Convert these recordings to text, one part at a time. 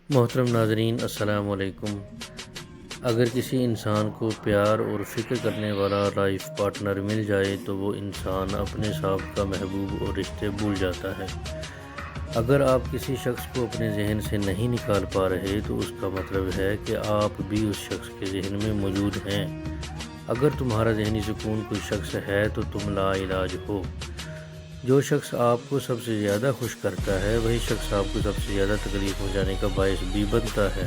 محترم ناظرین، السلام علیکم۔ اگر کسی انسان کو پیار اور فکر کرنے والا لائف پارٹنر مل جائے تو وہ انسان اپنے سابقہ محبوب اور رشتے بھول جاتا ہے۔ اگر آپ کسی شخص کو اپنے ذہن سے نہیں نکال پا رہے تو اس کا مطلب ہے کہ آپ بھی اس شخص کے ذہن میں موجود ہیں۔ اگر تمہارا ذہنی سکون کوئی شخص ہے تو تم لا علاج ہو۔ جو شخص آپ کو سب سے زیادہ خوش کرتا ہے وہی شخص آپ کو سب سے زیادہ تکلیف پہنچانے کا باعث بھی بنتا ہے۔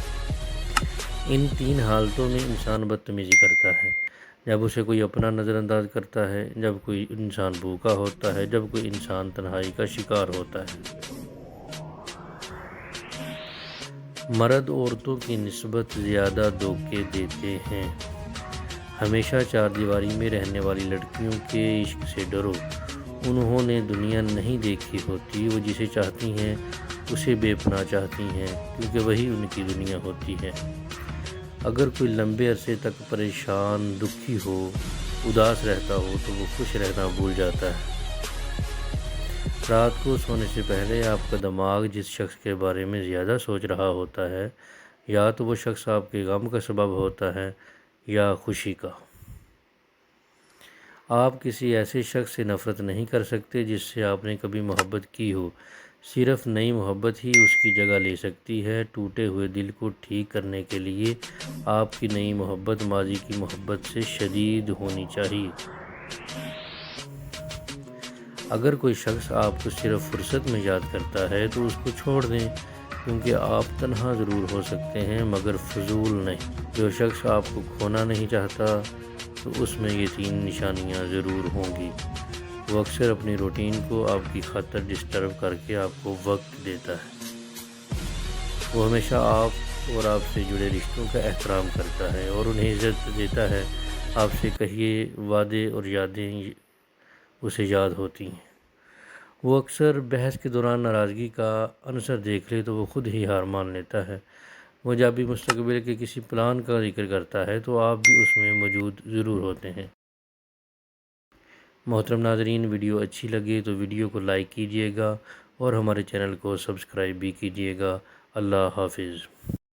ان تین حالتوں میں انسان بدتمیزی کرتا ہے: جب اسے کوئی اپنا نظر انداز کرتا ہے، جب کوئی انسان بھوکا ہوتا ہے، جب کوئی انسان تنہائی کا شکار ہوتا ہے۔ مرد عورتوں کی نسبت زیادہ دھوکے دیتے ہیں۔ ہمیشہ چار دیواری میں رہنے والی لڑکیوں کے عشق سے ڈرو۔ انہوں نے دنیا نہیں دیکھی ہوتی، وہ جسے چاہتی ہیں اسے بے پناہ چاہتی ہیں، کیونکہ وہی ان کی دنیا ہوتی ہے۔ اگر کوئی لمبے عرصے تک پریشان، دکھی ہو، اداس رہتا ہو تو وہ خوش رہنا بھول جاتا ہے۔ رات کو سونے سے پہلے آپ کا دماغ جس شخص کے بارے میں زیادہ سوچ رہا ہوتا ہے، یا تو وہ شخص آپ کے غم کا سبب ہوتا ہے یا خوشی کا۔ آپ کسی ایسے شخص سے نفرت نہیں کر سکتے جس سے آپ نے کبھی محبت کی ہو۔ صرف نئی محبت ہی اس کی جگہ لے سکتی ہے۔ ٹوٹے ہوئے دل کو ٹھیک کرنے کے لیے آپ کی نئی محبت ماضی کی محبت سے شدید ہونی چاہیے۔ اگر کوئی شخص آپ کو صرف فرصت میں یاد کرتا ہے تو اس کو چھوڑ دیں، کیونکہ آپ تنہا ضرور ہو سکتے ہیں مگر فضول نہیں۔ جو شخص آپ کو کھونا نہیں چاہتا تو اس میں یہ تین نشانیاں ضرور ہوں گی۔ وہ اکثر اپنی روٹین کو آپ کی خاطر ڈسٹرب کر کے آپ کو وقت دیتا ہے۔ وہ ہمیشہ آپ اور آپ سے جڑے رشتوں کا احترام کرتا ہے اور انہیں عزت دیتا ہے۔ آپ سے کہے وعدے اور یادیں اسے یاد ہوتی ہیں۔ وہ اکثر بحث کے دوران ناراضگی کا عنصر دیکھ لے تو وہ خود ہی ہار مان لیتا ہے۔ وہ جب بھی مستقبل کے کسی پلان کا ذکر کرتا ہے تو آپ بھی اس میں موجود ضرور ہوتے ہیں۔ محترم ناظرین، ویڈیو اچھی لگے تو ویڈیو کو لائک کیجیے گا اور ہمارے چینل کو سبسکرائب بھی کیجیے گا۔ اللہ حافظ۔